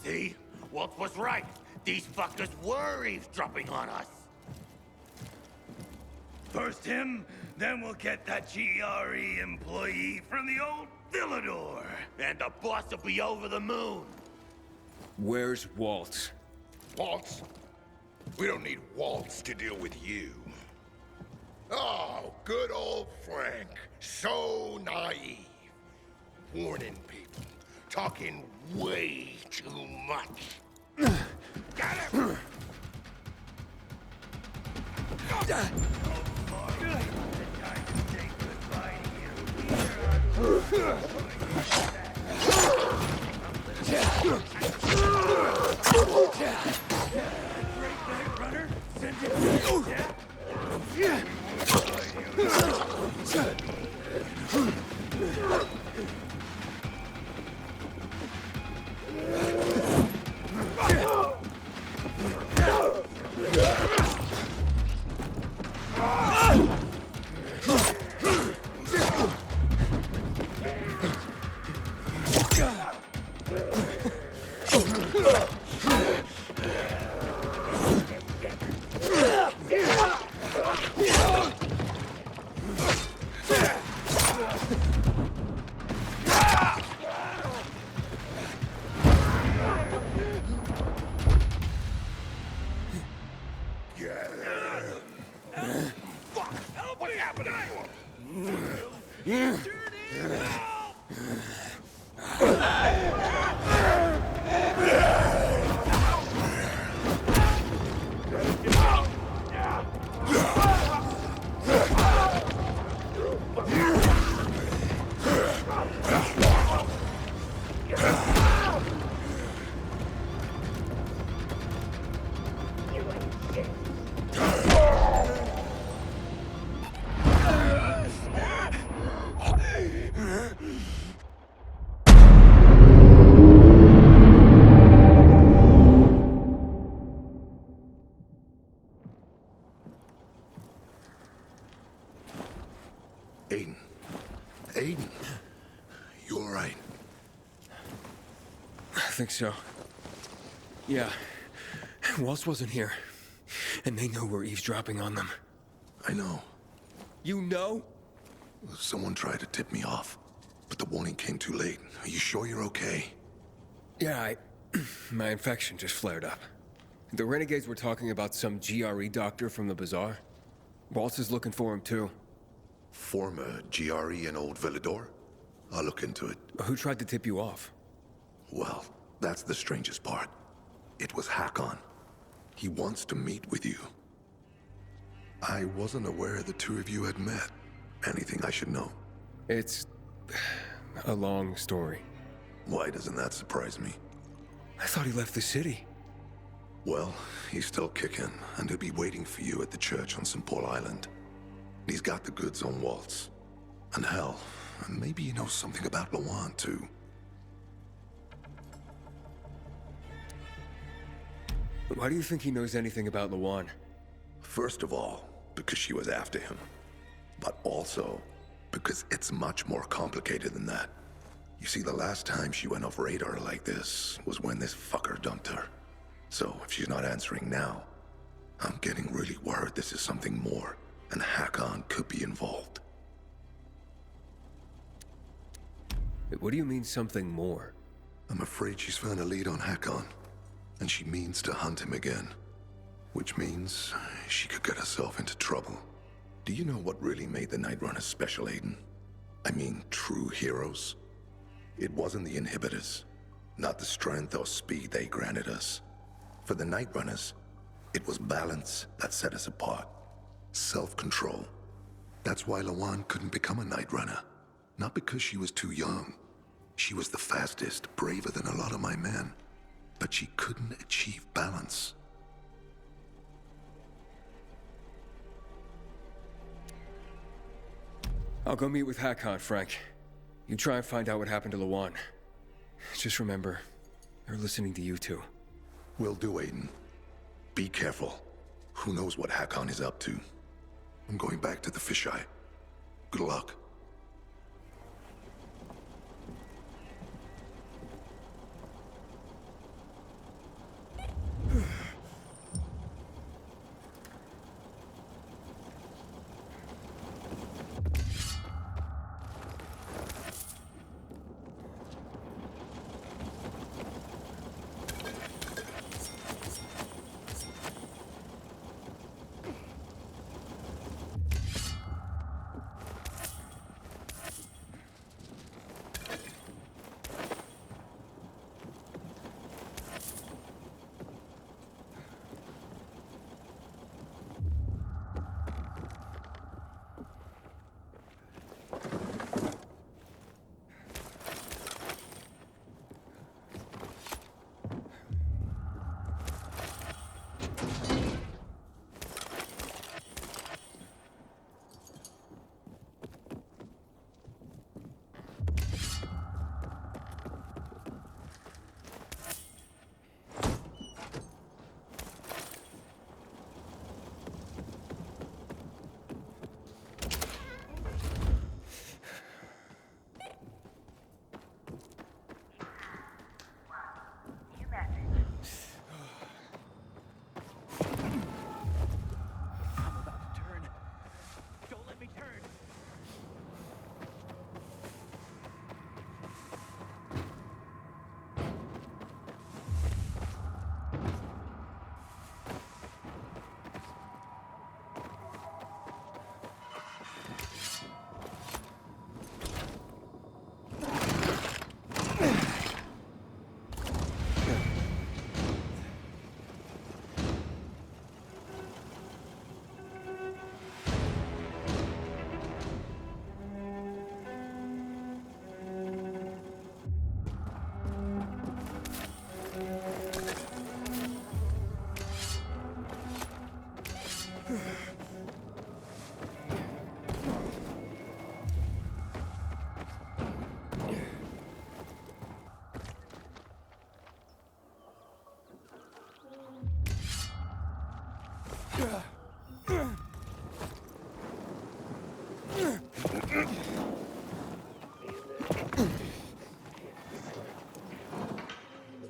See? Walt was right. These fuckers were eavesdropping on us. First him, then we'll get that GRE employee from the old Villador. And the boss will be over the moon. Where's Walt? Waltz? We don't need Waltz to deal with you. Oh, good old Frank. So naive. Warning people. Talking way too much. Got him! Great Nightrunner, send it. Aiden, you all right? I think so. Yeah. Walt wasn't here. And they know we're eavesdropping on them. I know. You know? Someone tried to tip me off, but the warning came too late. Are you sure you're okay? Yeah, my infection just flared up. The renegades were talking about some GRE doctor from the bazaar. Waltz is looking for him, too. Former GRE in Old Villador? I'll look into it. Who tried to tip you off? Well, that's the strangest part. It was Hakon. He wants to meet with you. I wasn't aware the two of you had met. Anything I should know? It's a long story. Why doesn't that surprise me? I thought he left the city. Well, he's still kicking, and he'll be waiting for you at the church on St. Paul Island. He's got the goods on Waltz. And hell, maybe he knows something about Lawan, too. Why do you think he knows anything about Lawan? First of all, because she was after him. But also, because it's much more complicated than that. You see, the last time she went off radar like this was when this fucker dumped her. So, if she's not answering now, I'm getting really worried this is something more, and Hakon could be involved. What do you mean, something more? I'm afraid she's found a lead on Hakon, and she means to hunt him again. Which means she could get herself into trouble. Do you know what really made the Nightrunners special, Aiden? I mean, true heroes? It wasn't the inhibitors, not the strength or speed they granted us. For the Nightrunners, it was balance that set us apart. Self-control. That's why Lawan couldn't become a Nightrunner. Not because she was too young. She was the fastest, braver than a lot of my men. But she couldn't achieve balance. I'll go meet with Hakon, Frank. You try and find out what happened to Lawan. Just remember, they're listening to you two. Will do, Aiden. Be careful. Who knows what Hakon is up to? I'm going back to the fisheye. Good luck.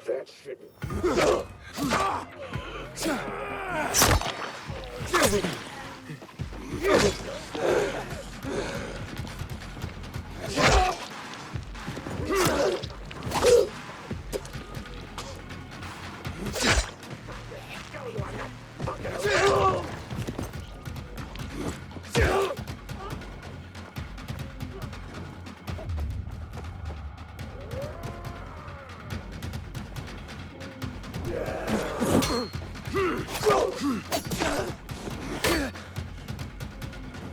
That shit.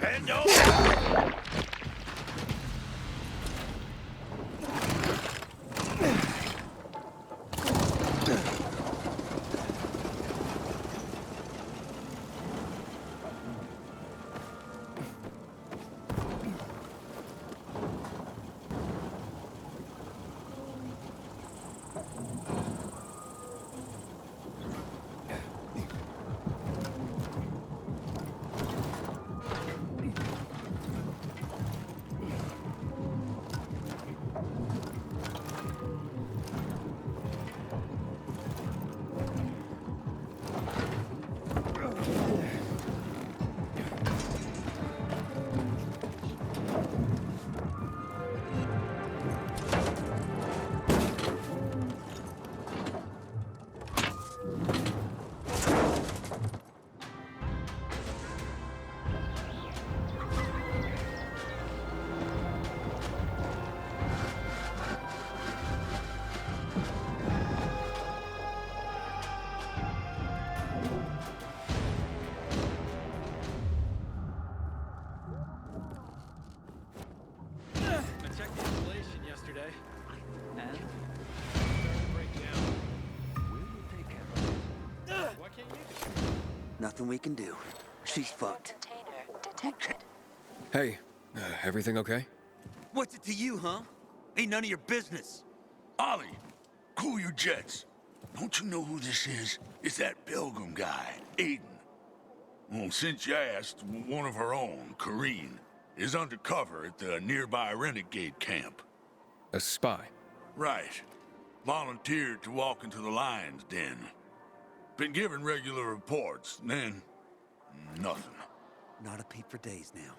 Hand over! Nothing we can do. She's fucked. Container detected. Hey, everything okay? What's it to you, huh? Ain't none of your business. Ollie, cool your jets. Don't you know who this is? It's that Pilgrim guy, Aiden. Well, since you asked, one of her own, Kareen, is undercover at the nearby renegade camp. A spy? Right. Volunteered to walk into the lion's den. Been given regular reports, then nothing. Not a peep for days now.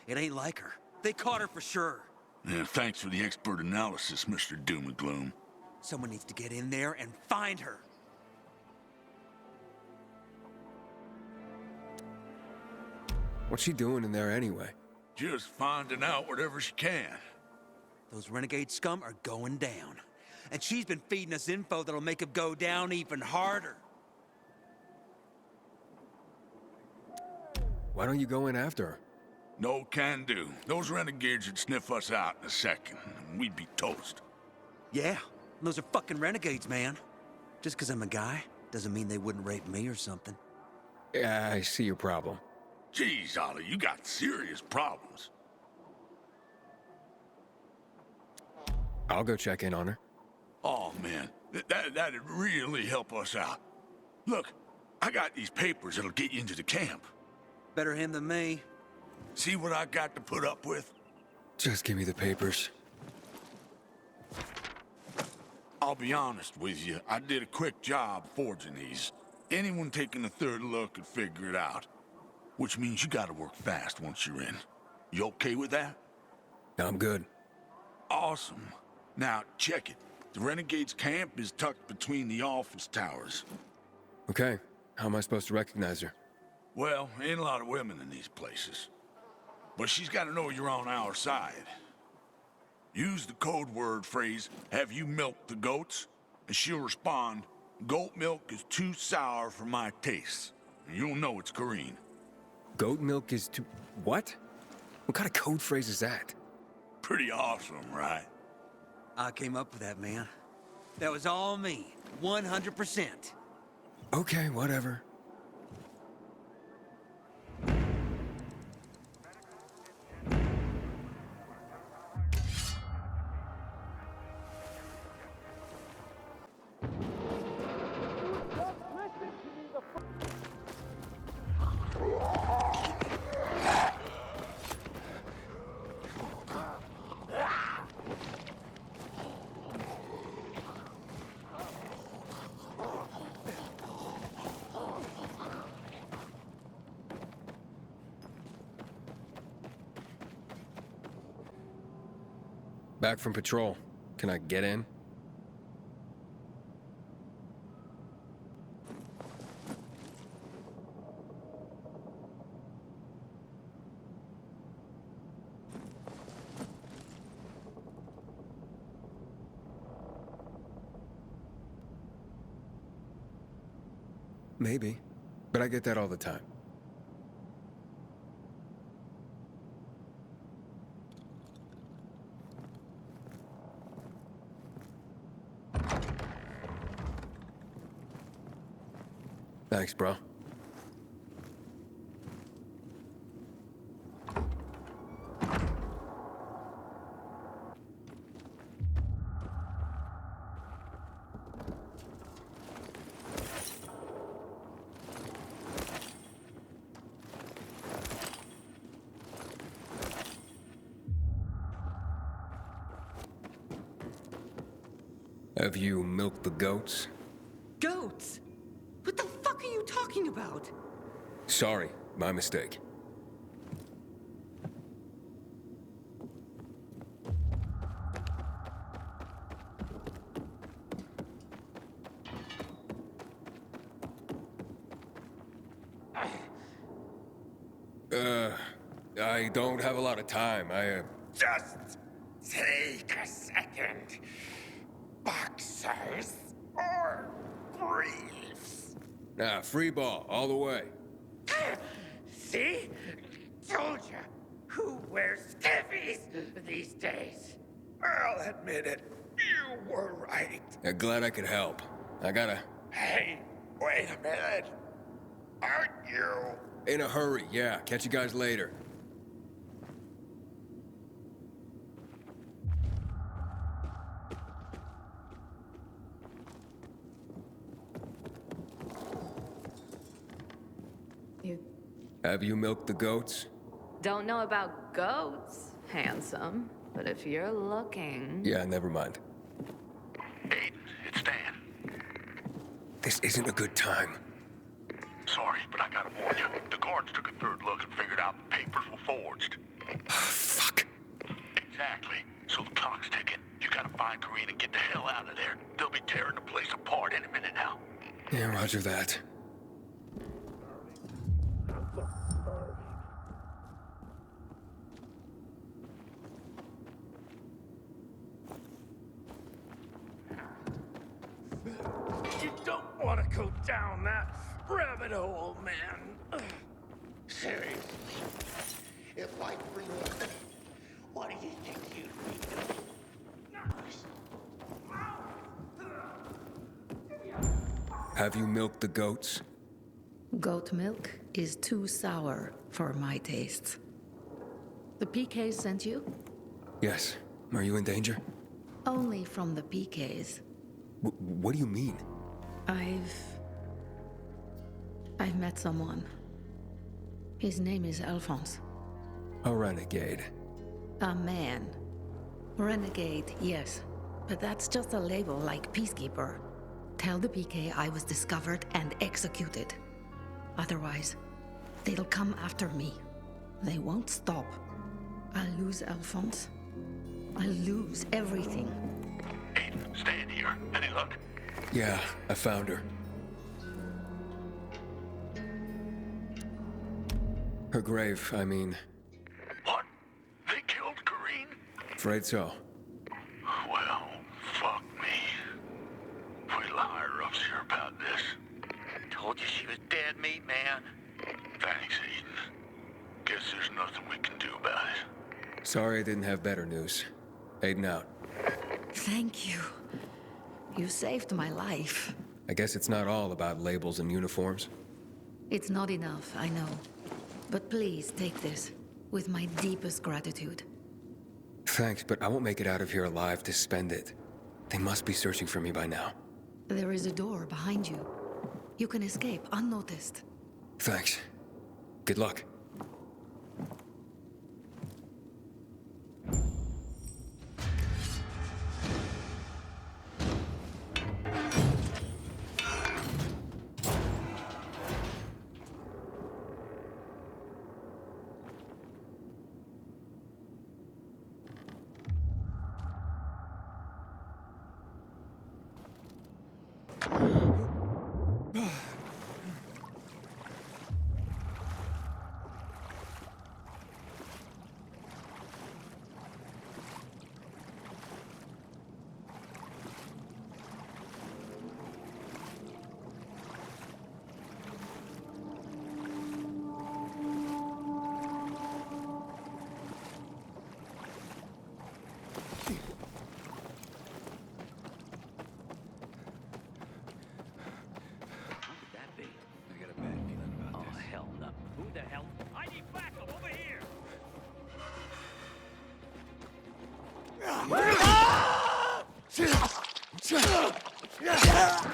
It ain't like her. They caught her for sure. Yeah, thanks for the expert analysis, Mr. Doom and Gloom. Someone needs to get in there and find her. What's she doing in there anyway? Just finding out whatever she can. Those renegade scum are going down. And she's been feeding us info that'll make them go down even harder. Why don't you go in after her? No can do. Those renegades would sniff us out in a second, and we'd be toast. Yeah, those are fucking renegades, man. Just 'cause I'm a guy doesn't mean they wouldn't rape me or something. Yeah, I see your problem. Jeez, Ollie, you got serious problems. I'll go check in on her. Oh, man, that'd really help us out. Look, I got these papers that'll get you into the camp. Better him than me. See what I got to put up with? Just give me the papers. I'll be honest with you, I did a quick job forging these. Anyone taking a third look could figure it out. Which means you gotta work fast once you're in. You okay with that? I'm good. Awesome. Now, check it. The Renegade's camp is tucked between the office towers. Okay, how am I supposed to recognize her? Well, ain't a lot of women in these places. But she's gotta know you're on our side. Use the code word phrase, "Have you milked the goats?" And she'll respond, "Goat milk is too sour for my taste." And you'll know it's Kareen. Goat milk is too... What? What kind of code phrase is that? Pretty awesome, right? I came up with that, man. That was all me. 100%. Okay, whatever. Back from patrol. Can I get in? Maybe, but I get that all the time. Thanks, bro. Have you milked the goats? Goats? What the fuck are you talking about? Sorry, my mistake. I don't have a lot of time. Just take a second. Boxers or briefs? Free ball, all the way. See? Told you. Who wears skivvies these days? I'll admit it. You were right. Glad I could help. I gotta... Hey, wait a minute. Aren't you? In a hurry, yeah. Catch you guys later. You Have you milked the goats? don't know about goats, handsome, but if you're looking... Yeah, never mind. Aiden, it's Dan. This isn't a good time. Sorry, but I gotta warn you. The guards took a third look and figured out the papers were forged. Fuck. Exactly. So the clock's ticking. You gotta find Karine and get the hell out of there. They'll be tearing the place apart any minute now. Yeah, roger that. You don't want to go down that rabbit hole, man. Seriously. If I bring you, what do you think you'd be doing? Have you milked the goats? Goat milk is too sour for my tastes. The PKs sent you? Yes. Are you in danger? Only from the PKs. What do you mean? I've met someone. His name is Alphonse. A renegade. A man. Renegade, yes. But that's just a label like peacekeeper. Tell the PK I was discovered and executed. Otherwise, they'll come after me. They won't stop. I'll lose Alphonse. I'll lose everything. Aiden, stand here. Any luck? Yeah, I found her. Her grave, I mean. What? They killed Karine? Afraid so. Well, fuck me. Wait higher ups here about this. Told you she was dead meat, man. Thanks, Aiden. Guess there's nothing we can do about it. Sorry I didn't have better news. Aiden out. Thank you. You saved my life. I guess it's not all about labels and uniforms. It's not enough, I know. But please take this, with my deepest gratitude. Thanks, but I won't make it out of here alive to spend it. They must be searching for me by now. There is a door behind you. You can escape unnoticed. Thanks. Good luck.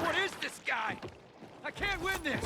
What is this guy? I can't win this!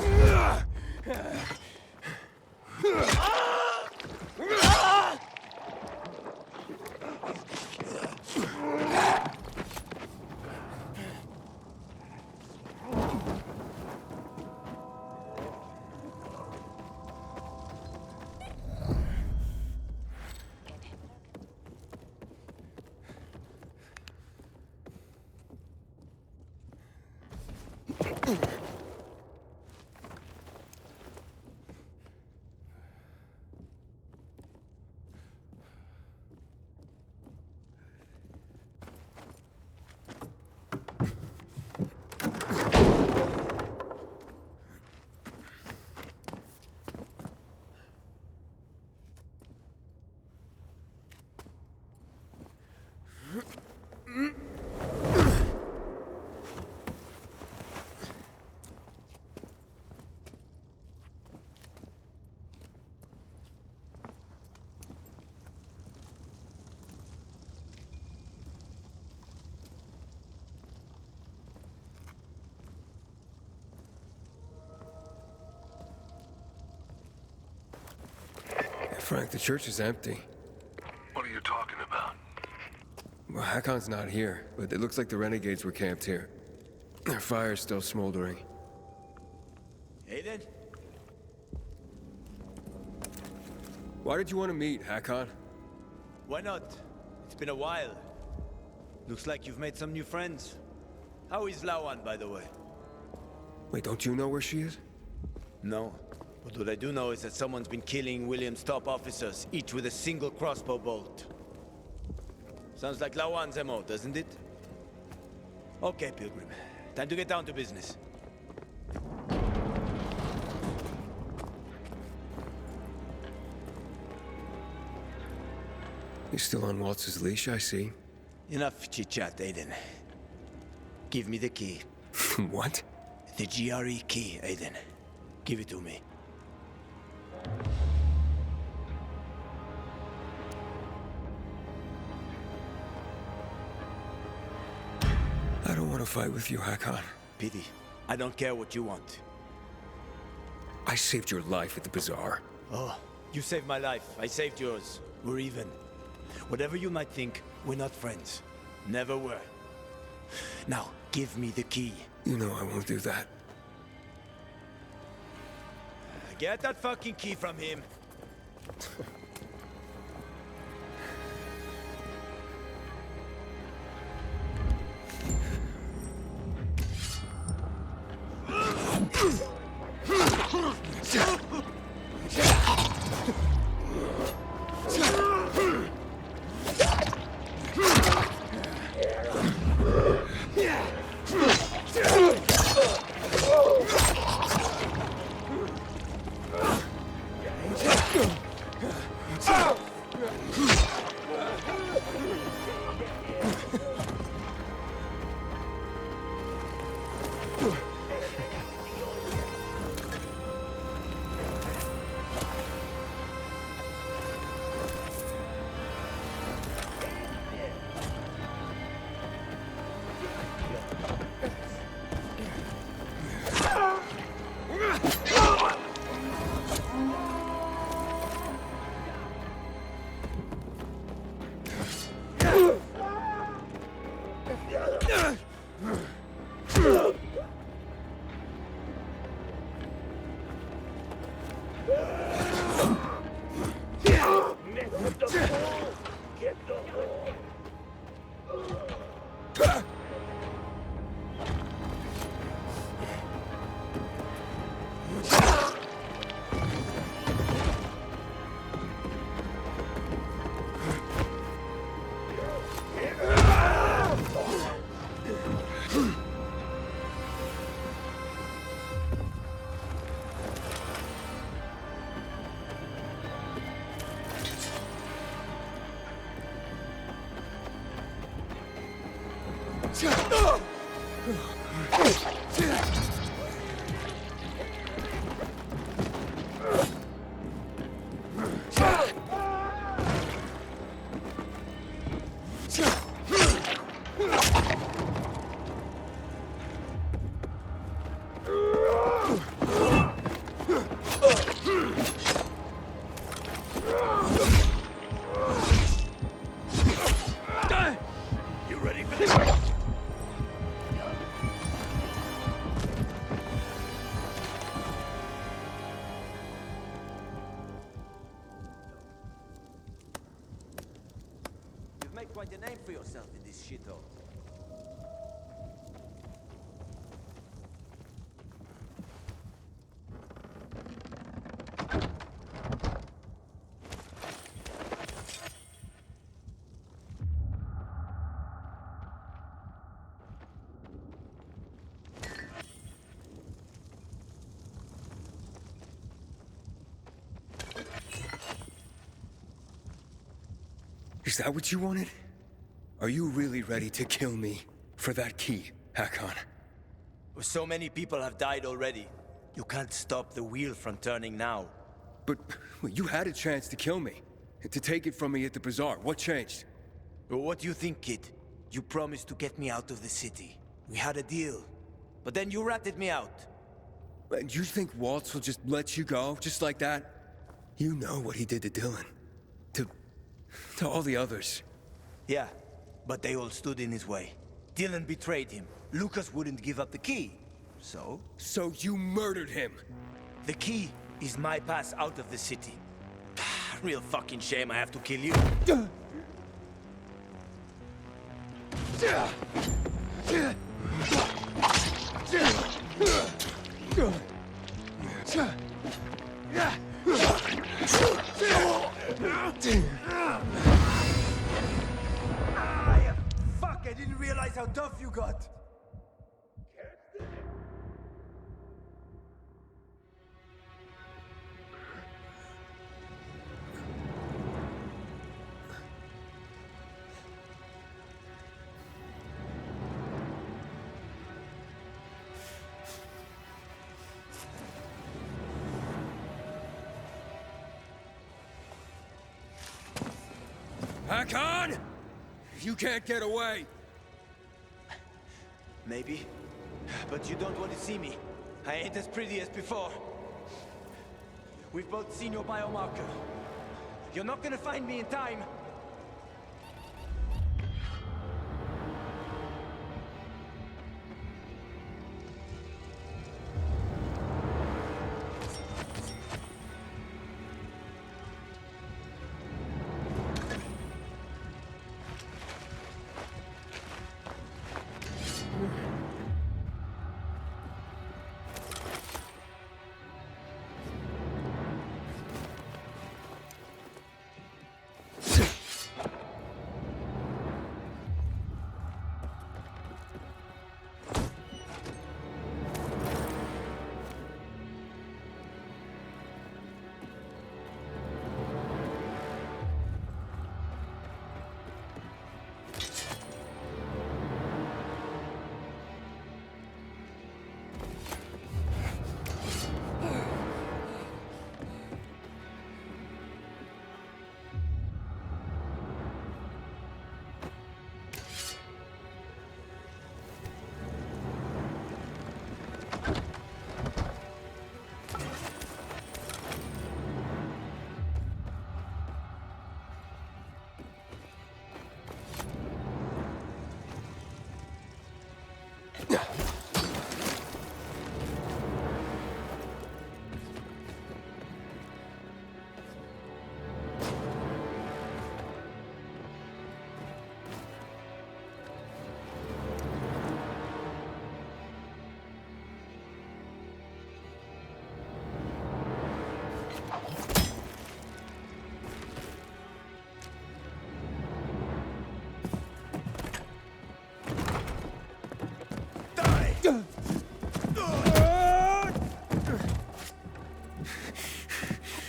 Frank, the church is empty. What are you talking about? Well, Hakon's not here, but it looks like the renegades were camped here. Their fire's still smoldering. Aiden? Why did you want to meet, Hakon? Why not? It's been a while. Looks like you've made some new friends. How is Lawan, by the way? Wait, don't you know where she is? No. But what I do know is that someone's been killing William's top officers, each with a single crossbow bolt. Sounds like Lawan's MO, doesn't it? Okay, Pilgrim. Time to get down to business. You're still on Waltz's leash, I see. Enough chit-chat, Aiden. Give me the key. What? The GRE key, Aiden. Give it to me. I don't want to fight with you, Hakon. Pity. I don't care what you want. I saved your life at the bazaar. Oh, you saved my life. I saved yours. We're even. Whatever you might think, we're not friends. Never were. Now, give me the key. You know I won't do that. Get that fucking key from him. Quite a name for yourself in this shithole. Is that what you wanted? Are you really ready to kill me for that key, Hakon? So many people have died already. You can't stop the wheel from turning now. But you had a chance to kill me, to take it from me at the bazaar. What changed? Well, what do you think, kid? You promised to get me out of the city. We had a deal. But then you ratted me out. And you think Waltz will just let you go, just like that? You know what he did to Dylan. To all the others. Yeah, but they all stood in his way. Dylan betrayed him. Lucas wouldn't give up the key. So? So you murdered him! The key is my pass out of the city. Real fucking shame I have to kill you. Fuck, I didn't realize how tough you got. Hakon! You can't get away! Maybe. But you don't want to see me. I ain't as pretty as before. We've both seen your biomarker. You're not gonna find me in time.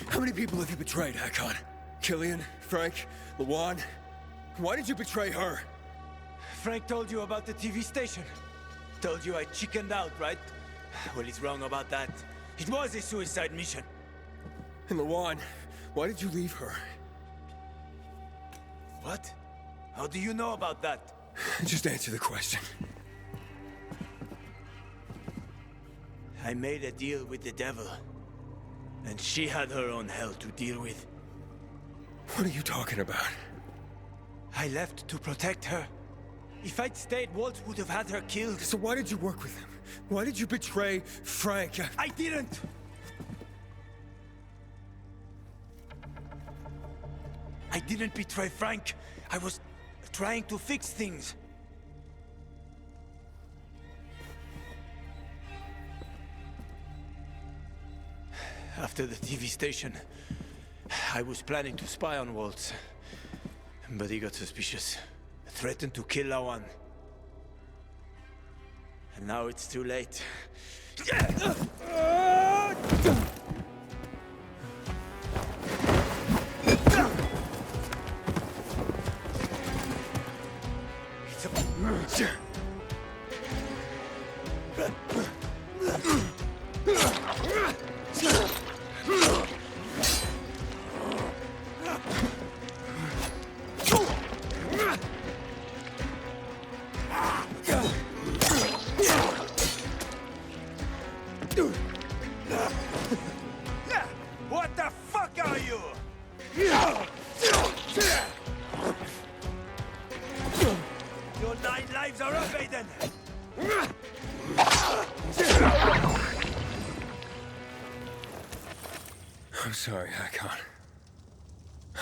How many people have you betrayed, Hakon? Killian? Frank? Lawan? Why did you betray her? Frank told you about the TV station. Told you I chickened out, right? Well, he's wrong about that. It was a suicide mission. And Lawan, why did you leave her? What? How do you know about that? Just answer the question. I made a deal with the devil. And she had her own hell to deal with. What are you talking about? I left to protect her. If I'd stayed, Walt would have had her killed. So why did you work with him? Why did you betray Frank? I didn't! I didn't betray Frank. I was trying to fix things. After the TV station, I was planning to spy on Waltz. But he got suspicious. Threatened to kill Lawan. And now it's too late.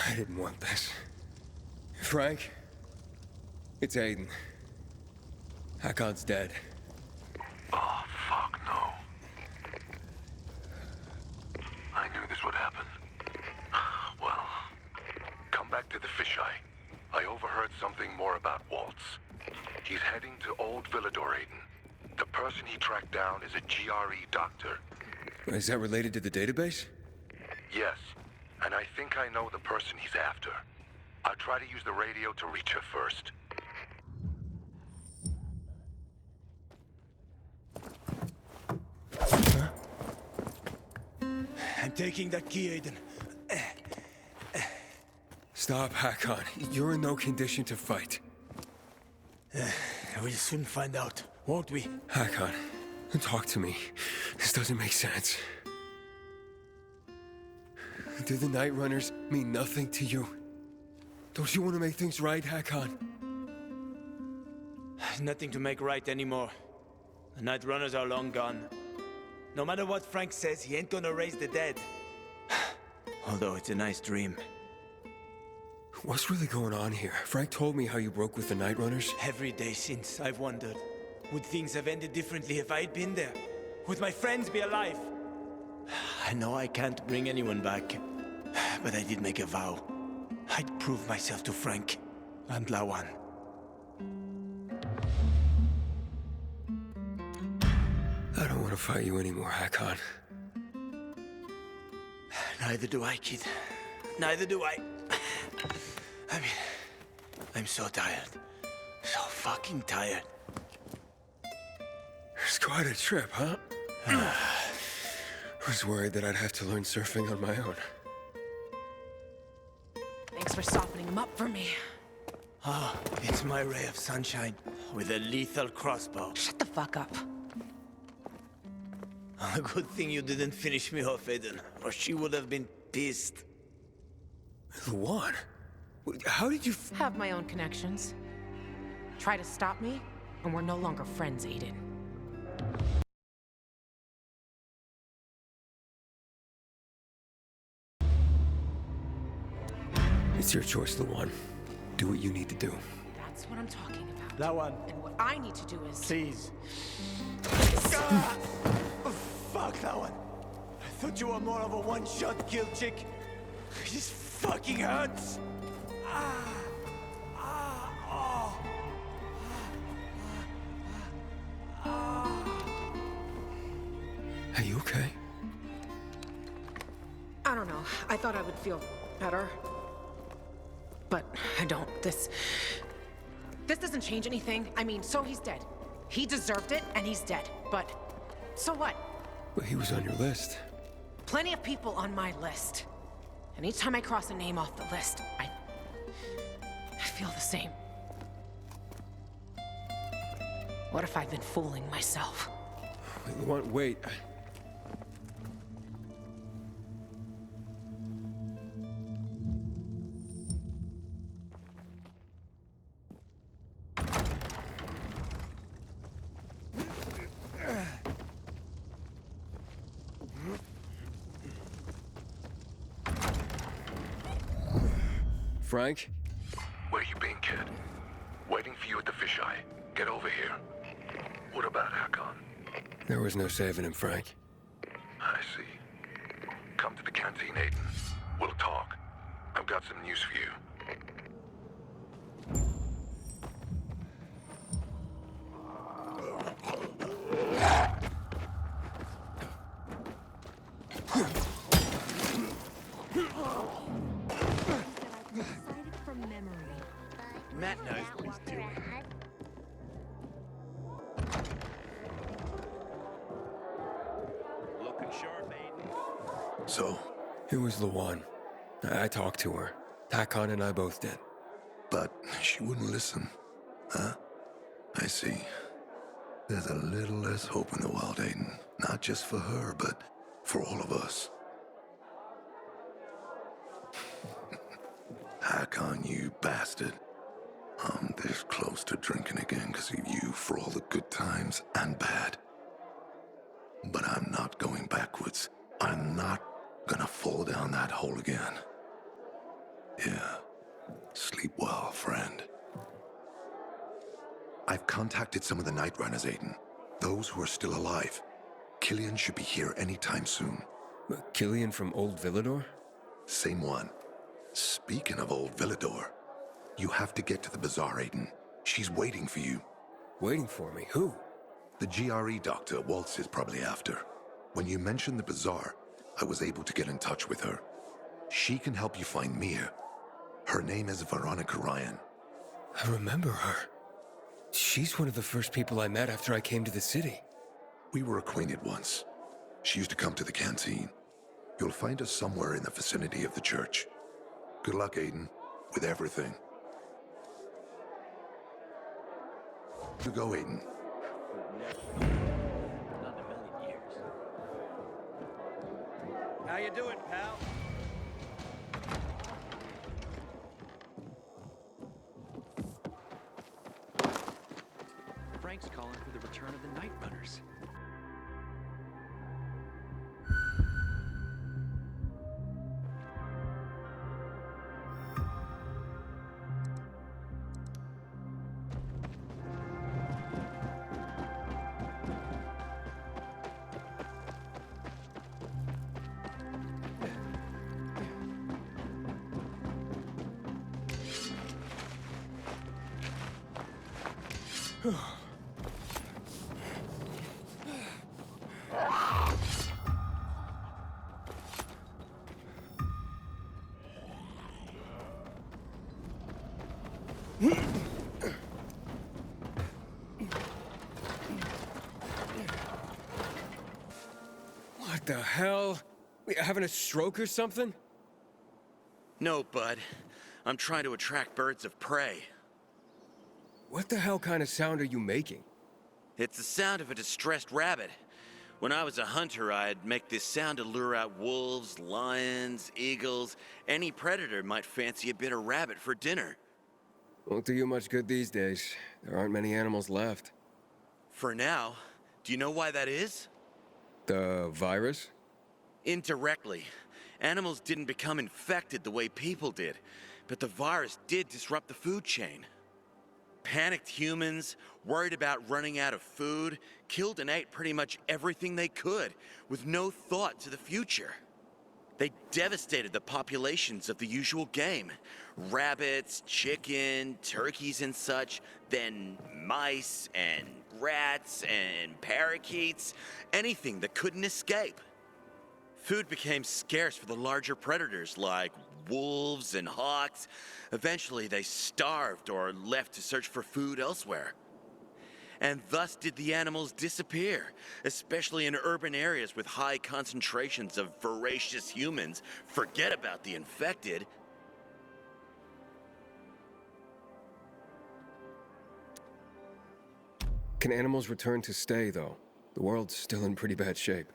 I didn't want this. Frank? It's Aiden. Hakon's dead. Oh, fuck no. I knew this would happen. Well, come back to the fisheye. I overheard something more about Waltz. He's heading to Old Villador, Aiden. The person he tracked down is a GRE doctor. Is that related to the database? Yes, and I think I know the person he's after. I'll try to use the radio to reach her first. I'm taking that key, Aiden. Stop, Hakon. You're in no condition to fight. We'll soon find out, won't we? Hakon, talk to me. This doesn't make sense. Do the Nightrunners mean nothing to you? Don't you want to make things right, Hakon? Nothing to make right anymore. The Nightrunners are long gone. No matter what Frank says, he ain't gonna raise the dead. Although it's a nice dream. What's really going on here? Frank told me how you broke with the Nightrunners. Every day since, I've wondered, would things have ended differently if I'd been there? Would my friends be alive? I know I can't bring anyone back, but I did make a vow. I'd prove myself to Frank and Lawan. I don't want to fight you anymore, Hakon. Neither do I, kid. Neither do I. I mean, I'm so tired. So fucking tired. It's quite a trip, huh? I was worried that I'd have to learn surfing on my own. Thanks for softening him up for me. Ah, it's my ray of sunshine with a lethal crossbow. Shut the fuck up. A good thing you didn't finish me off, Aiden, or she would have been pissed. Luan? How did you Have my own connections. Try to stop me, and we're no longer friends, Aiden. It's your choice, Luan. Do what you need to do. That's what I'm talking about. Lawan, And what I need to do is... please. Ah! Fuck, Lawan. I thought you were more of a one-shot kill chick. This fucking hurts. Are you okay? I don't know. I thought I would feel better. But I don't. This doesn't change anything. I mean, so he's dead. He deserved it, and he's dead. But so what? But he was on your list. Plenty of people on my list. Anytime I cross a name off the list, I feel the same. What if I've been fooling myself? Wait, Luan, wait. Frank? Where you been, kid? Waiting for you at the fisheye. Get over here. What about Hakon? There was no saving him, Frank. I see. Come to the canteen, Aiden. We'll talk. I've got some news for you. Matt knows what he's doing. Looking sharp, Aiden. So, It was Luan. I talked to her. Hakon and I both did. but she wouldn't listen. Huh? I see. There's a little less hope in the world, Aiden. Not just for her, but for all of us. Hakon, you bastard. I'm this close to drinking again because of you for all the good times and bad. But I'm not going backwards. I'm not gonna fall down that hole again. Yeah. Sleep well, friend. I've contacted some of the Nightrunners, Aiden. Those who are still alive. Killian should be here anytime soon. Killian from Old Villador? Same one. Speaking of Old Villador, you have to get to the bazaar, Aiden. She's waiting for you. Waiting for me? Who? The GRE doctor Waltz is probably after. When you mentioned the bazaar, I was able to get in touch with her. She can help you find Mia. Her name is Veronica Ryan. I remember her. She's one of the first people I met after I came to the city. We were acquainted once. She used to come to the canteen. You'll find her somewhere in the vicinity of the church. Good luck, Aiden, with everything. You go, Aiden. Not in a million years. How you doing, pal? Frank's calling for the return of the Nightrunners. What the hell? We having a stroke or something? No, bud. I'm trying to attract birds of prey. What the hell kind of sound are you making? It's the sound of a distressed rabbit. When I was a hunter, I'd make this sound to lure out wolves, lions, eagles. Any predator might fancy a bit of rabbit for dinner. Won't do you much good these days. There aren't many animals left. For now. Do you know why that is? The virus? Indirectly. Animals didn't become infected the way people did, but the virus did disrupt the food chain. Panicked humans, worried about running out of food, killed and ate pretty much everything they could, with no thought to the future. They devastated the populations of the usual game. Rabbits, chicken, turkeys and such, then mice and rats and parakeets, anything that couldn't escape. Food became scarce for the larger predators like wolves and hawks. Eventually they starved or left to search for food elsewhere. And thus did the animals disappear, especially in urban areas with high concentrations of voracious humans. Forget about the infected. Can animals return to stay, though? The world's still in pretty bad shape.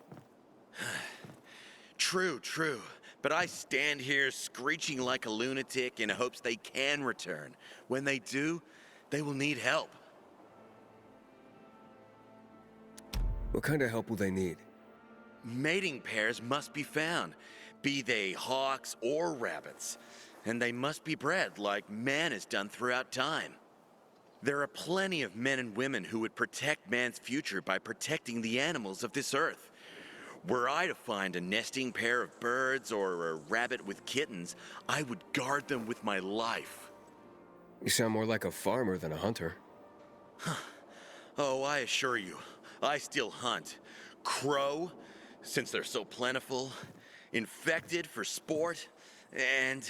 True. But I stand here screeching like a lunatic in hopes they can return. When they do, they will need help. What kind of help will they need? Mating pairs must be found, be they hawks or rabbits. And they must be bred like man has done throughout time. There are plenty of men and women who would protect man's future by protecting the animals of this earth. Were I to find a nesting pair of birds or a rabbit with kittens, I would guard them with my life. You sound more like a farmer than a hunter. Oh, I assure you, I still hunt. Crow, since they're so plentiful. Infected for sport. And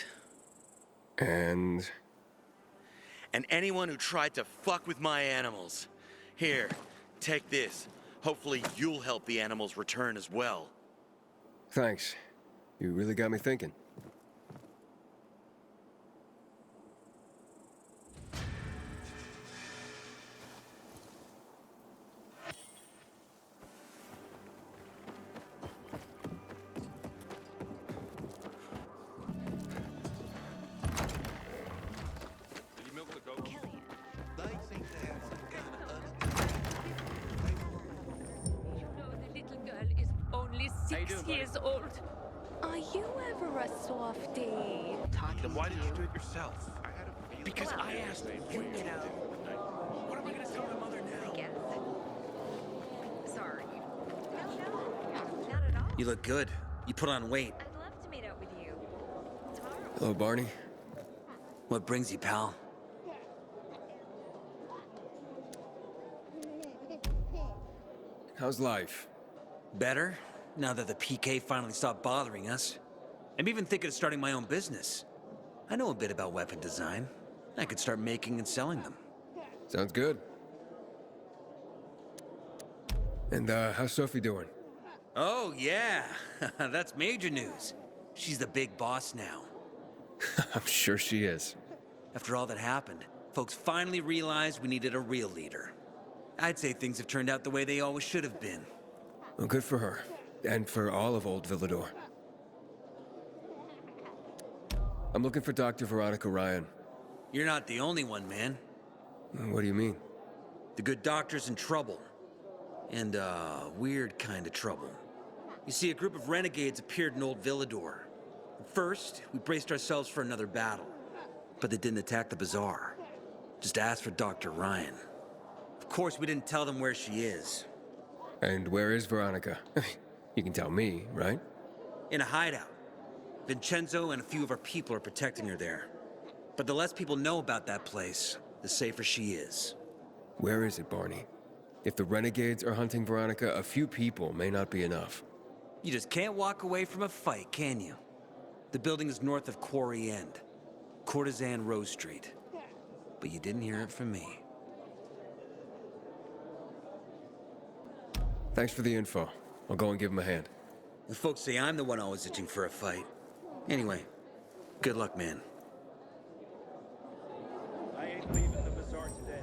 anyone who tried to fuck with my animals. Here, take this. Hopefully you'll help the animals return as well. Thanks. You really got me thinking. Years old. Are you ever a softie? Then why did you do it yourself? Because I asked you. You know. What am I gonna tell my mother now? I guess. Sorry. No, not at all. You look good. You put on weight. I'd love to meet up with you. Tomorrow. Hello, Barney. What brings you, pal? How's life? Better, now that the PK finally stopped bothering us. I'm even thinking of starting my own business. I know a bit about weapon design. I could start making and selling them. Sounds good. And, how's Sophie doing? Oh, yeah. That's major news. She's the big boss now. I'm sure she is. After all that happened, folks finally realized we needed a real leader. I'd say things have turned out the way they always should have been. Well, good for her. And for all of Old Villador. I'm looking for Dr. Veronica Ryan. You're not the only one, man. What do you mean? The good doctor's in trouble. And, weird kind of trouble. You see, a group of renegades appeared in Old Villador. First, we braced ourselves for another battle. But they didn't attack the bazaar. Just asked for Dr. Ryan. Of course, we didn't tell them where she is. And where is Veronica? You can tell me, right? In a hideout. Vincenzo and a few of our people are protecting her there. But the less people know about that place, the safer she is. Where is it, Barney? If the renegades are hunting Veronica, a few people may not be enough. You just can't walk away from a fight, can you? The building is north of Quarry End. Courtesan Rose Street. But you didn't hear it from me. Thanks for the info. I'll go and give him a hand. The folks say I'm the one always itching for a fight. Anyway, good luck, man. I ain't leaving the bazaar today.